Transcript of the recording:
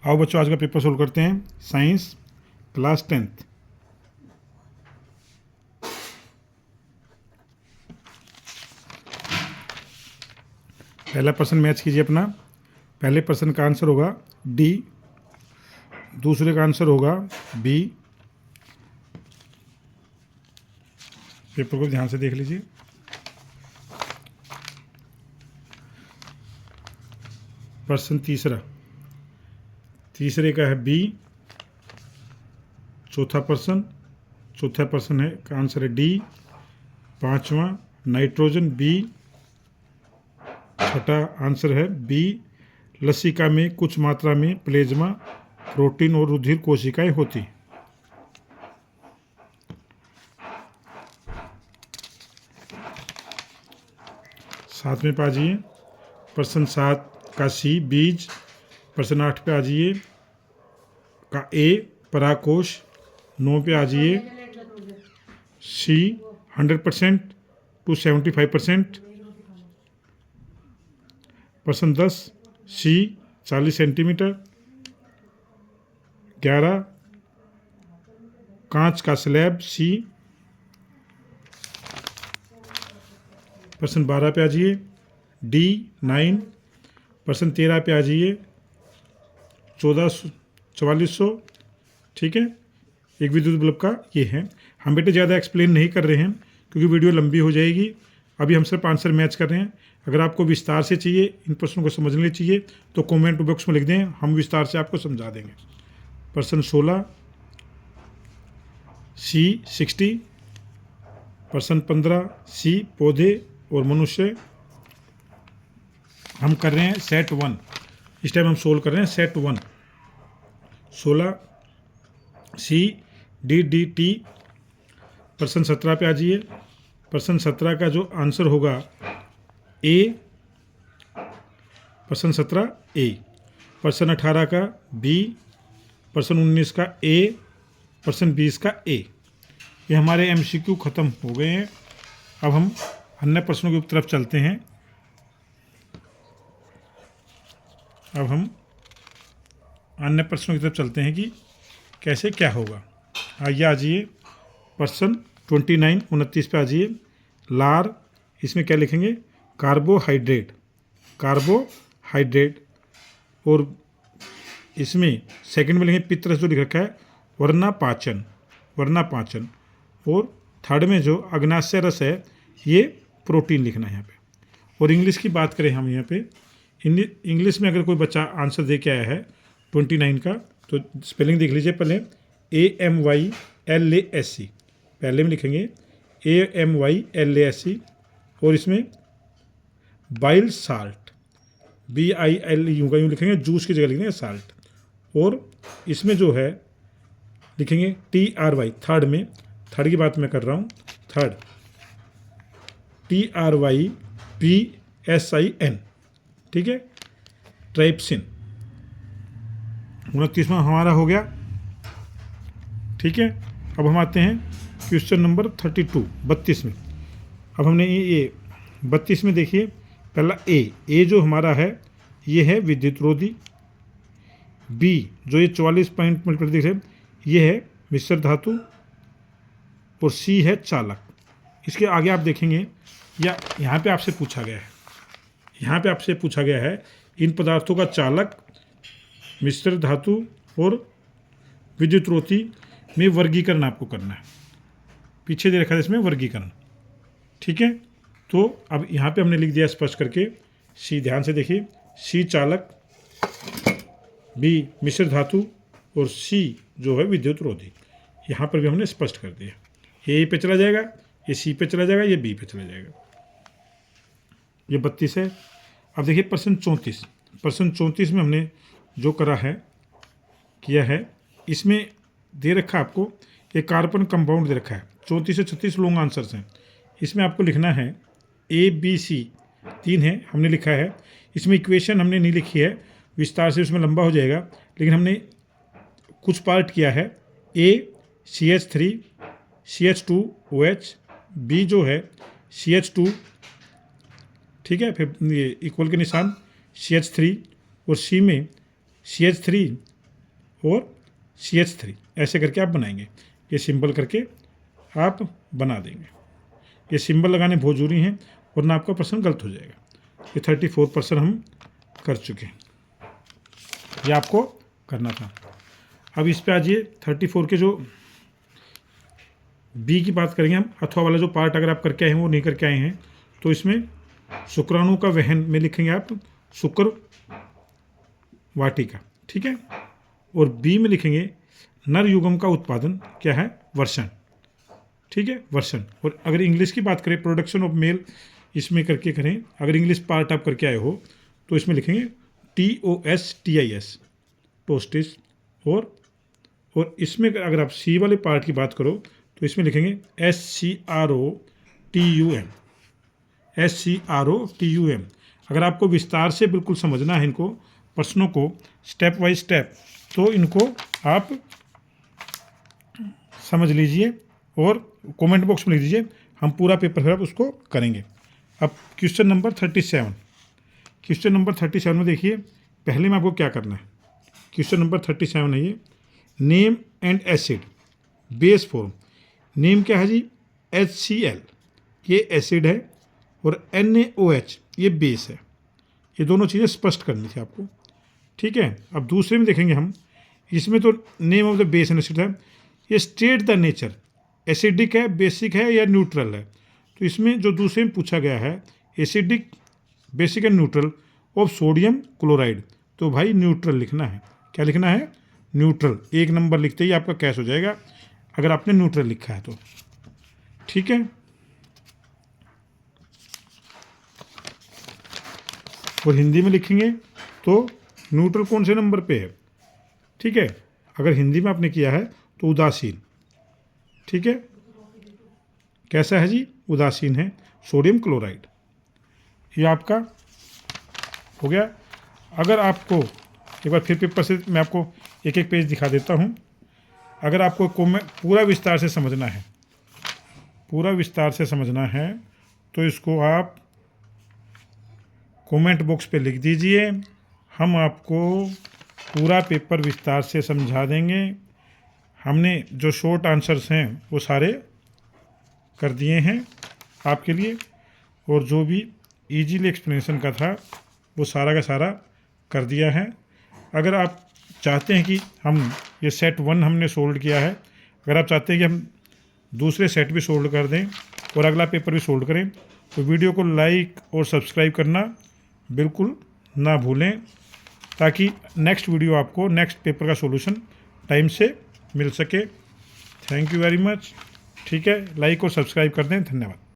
आओ बच्चों, आज का पेपर सोल्व करते हैं। Science class 10th। पहला प्रश्न मैच कीजिए अपना। पहले प्रश्न का आंसर होगा डी, दूसरे का आंसर होगा बी। पेपर को ध्यान से देख लीजिए। प्रश्न तीसरे का है बी। चौथा प्रश्न है का आंसर है डी। पांचवा नाइट्रोजन बी। छठा आंसर है बी। लसिका में कुछ मात्रा में प्लेज्मा, प्रोटीन और रुधिर कोशिकाएं होती। साथ में पे आ जाइए। प्रश्न 7 का सी बीज। प्रश्न 8 पे आ जाइए का ए परागकोश। 9 पे आ जाइए सी 100% टू 75%। प्रश्न 10 सी 40 सेंटीमीटर। 11 कांच का स्लैब सी। प्रश्न 12 पे आ जाइए डी 9। प्रश्न 13 पे आ जाइए 4400। ठीक है, एक विद्युत बल्ब का ये है। हम बेटे ज़्यादा एक्सप्लेन नहीं कर रहे हैं क्योंकि वीडियो लंबी हो जाएगी। अभी हम सिर्फ आंसर मैच कर रहे हैं। अगर आपको विस्तार से चाहिए, इन प्रश्नों को समझने के लिए चाहिए तो कमेंट बॉक्स में लिख दें, हम विस्तार से आपको समझा देंगे। प्रश्न 16 सी 60। प्रश्न 15 सी पौधे और मनुष्य। हम कर रहे हैं सेट 1। इस टाइम हम सोल्व कर रहे हैं set 1। 16 C D D T. प्रश्न 17 पे आ जाइए। प्रश्न 17 का जो आंसर होगा ए। प्रश्न 17 ए। प्रश्न 18 का बी। प्रश्न 19 का ए। प्रश्न 20 का ए। ये हमारे एमसीक्यू ख़त्म हो गए हैं। अब हम अन्य प्रश्नों की तरफ चलते हैं। अब हम अन्य प्रश्नों की तरफ चलते हैं कि कैसे क्या होगा। आइए आ जाइए प्रश्न 29 पे आ जाइए। लार, इसमें क्या लिखेंगे? कार्बोहाइड्रेट। और इसमें सेकंड में लिखेंगे पित्तरस, जो लिख रखा है वर्ना पाचन। और थर्ड में जो अग्नाशय रस है ये प्रोटीन लिखना है यहाँ पे। और इंग्लिश की बात करें हम यहाँ पे, इंग्लिश में अगर कोई बच्चा आंसर दे के आया है 29 का, तो स्पेलिंग देख लीजिए पहले। AMYLASE पहले में लिखेंगे AMYLASE। और इसमें बाइल साल्ट BIL यूँ का यूँ लिखेंगे, जूस की जगह लिखेंगे साल्ट। और इसमें जो है लिखेंगे TRY। थर्ड की बात मैं कर रहा हूँ। Third TRYPSIN। ठीक है, ट्राइप्सिन। 29वां हमारा हो गया। ठीक है, अब हम आते हैं क्वेश्चन नंबर 32 में। अब हमने ये 32 में देखिए, पहला ए जो हमारा है ये है विद्युत रोधी। बी जो ये 44 पॉइंट पर देख रहे हैं ये है मिश्र धातु। और सी है चालक। इसके आगे आप देखेंगे या यहाँ पे आपसे पूछा गया है इन पदार्थों का चालक, मिश्र धातु और विद्युत रोधी में वर्गीकरण आपको करना है। पीछे दे रखा है इसमें वर्गीकरण। ठीक है, तो अब यहाँ पे हमने लिख दिया स्पष्ट करके। सी, ध्यान से देखिए, सी चालक, बी मिश्र धातु और सी जो है विद्युत रोधी। यहाँ पर भी हमने स्पष्ट कर दिया। ये पे चला जाएगा, ये सी पे चला जाएगा, ये बी पे चला जाएगा। ये 32 है। अब देखिए प्रश्न 34 में हमने जो किया है, इसमें दे रखा आपको एक कार्बन कंपाउंड दे रखा है। 34 से 36 लॉन्ग आंसर्स हैं। इसमें आपको लिखना है ABC 3 है, हमने लिखा है। इसमें इक्वेशन हमने नहीं लिखी है, विस्तार से उसमें लंबा हो जाएगा, लेकिन हमने कुछ पार्ट किया है। A CH3 CH2OH, B जो है CH2, ठीक है, फिर ये इक्वल के निशान CH3, और C में CH3 और CH3 ऐसे करके आप बनाएंगे। ये सिंबल करके आप बना देंगे। ये सिंबल लगाने बहुत जरूरी हैं वरना आपका प्रश्न गलत हो जाएगा। ये 34% हम कर चुके हैं, ये आपको करना था। अब इस पे आज ये 34 के जो बी की बात करेंगे हम, अथवा वाला जो पार्ट अगर आप करके आए हैं वो नहीं करके आए हैं तो इसमें शुक्राणु का वहन में लिखेंगे आप शुक्र वाटिका, ठीक है। और बी में लिखेंगे नर युगम का उत्पादन क्या है, वर्षण, ठीक है, वर्षण। और अगर इंग्लिश की बात करें प्रोडक्शन ऑफ मेल, इसमें करके करें, अगर इंग्लिश पार्ट आप करके आए हो तो इसमें लिखेंगे TOSTIS, टोस्टिस। और इसमें अगर आप सी वाले पार्ट की बात करो तो इसमें लिखेंगे SCROTUM। अगर आपको विस्तार से बिल्कुल समझना है इनको प्रश्नों को स्टेप बाय स्टेप, तो इनको आप समझ लीजिए और कमेंट बॉक्स में लिख दीजिए, हम पूरा पेपर फिर आप उसको करेंगे। अब क्वेश्चन नंबर 37, क्वेश्चन नंबर 37 में देखिए पहले में आपको क्या करना है। क्वेश्चन नंबर 37 है ये, name and acid base form. Name क्या है जी, HCl ये एसिड है और NaOH ये बेस है। ये दोनों चीज़ें स्पष्ट करनी थी आपको, ठीक है। अब दूसरे में देखेंगे हम, इसमें तो name of the base and acid है, ये स्टेट द नेचर, एसिडिक है, बेसिक है या न्यूट्रल है। तो इसमें जो दूसरे में पूछा गया है acidic, basic and neutral of sodium chloride, तो भाई न्यूट्रल लिखना है। क्या लिखना है, न्यूट्रल। 1 नंबर लिखते ही आपका कैश हो जाएगा अगर आपने न्यूट्रल लिखा है तो, ठीक है। और हिंदी में लिखेंगे तो न्यूट्रल कौन से नंबर पे है, ठीक है। अगर हिंदी में आपने किया है तो उदासीन, ठीक है। कैसा है जी, उदासीन है, सोडियम क्लोराइड। ये आपका हो गया। अगर आपको एक बार फिर पेपर से मैं आपको एक एक पेज दिखा देता हूँ। अगर आपको पूरा विस्तार से समझना है, पूरा विस्तार से समझना है तो इसको आप कमेंट बॉक्स पे लिख दीजिए, हम आपको पूरा पेपर विस्तार से समझा देंगे। हमने जो शॉर्ट आंसर्स हैं वो सारे कर दिए हैं आपके लिए, और जो भी इजीली एक्सप्लेनेशन का था वो सारा का सारा कर दिया है। अगर आप चाहते हैं कि हम ये सेट 1 हमने सोल्व किया है, अगर आप चाहते हैं कि हम दूसरे सेट भी सोल्व कर दें और अगला पेपर भी सोल्व करें, तो वीडियो को लाइक और सब्सक्राइब करना बिल्कुल ना भूलें, ताकि नेक्स्ट वीडियो आपको नेक्स्ट पेपर का सॉल्यूशन टाइम से मिल सके। थैंक यू वेरी मच, ठीक है। लाइक और सब्सक्राइब कर दें, धन्यवाद।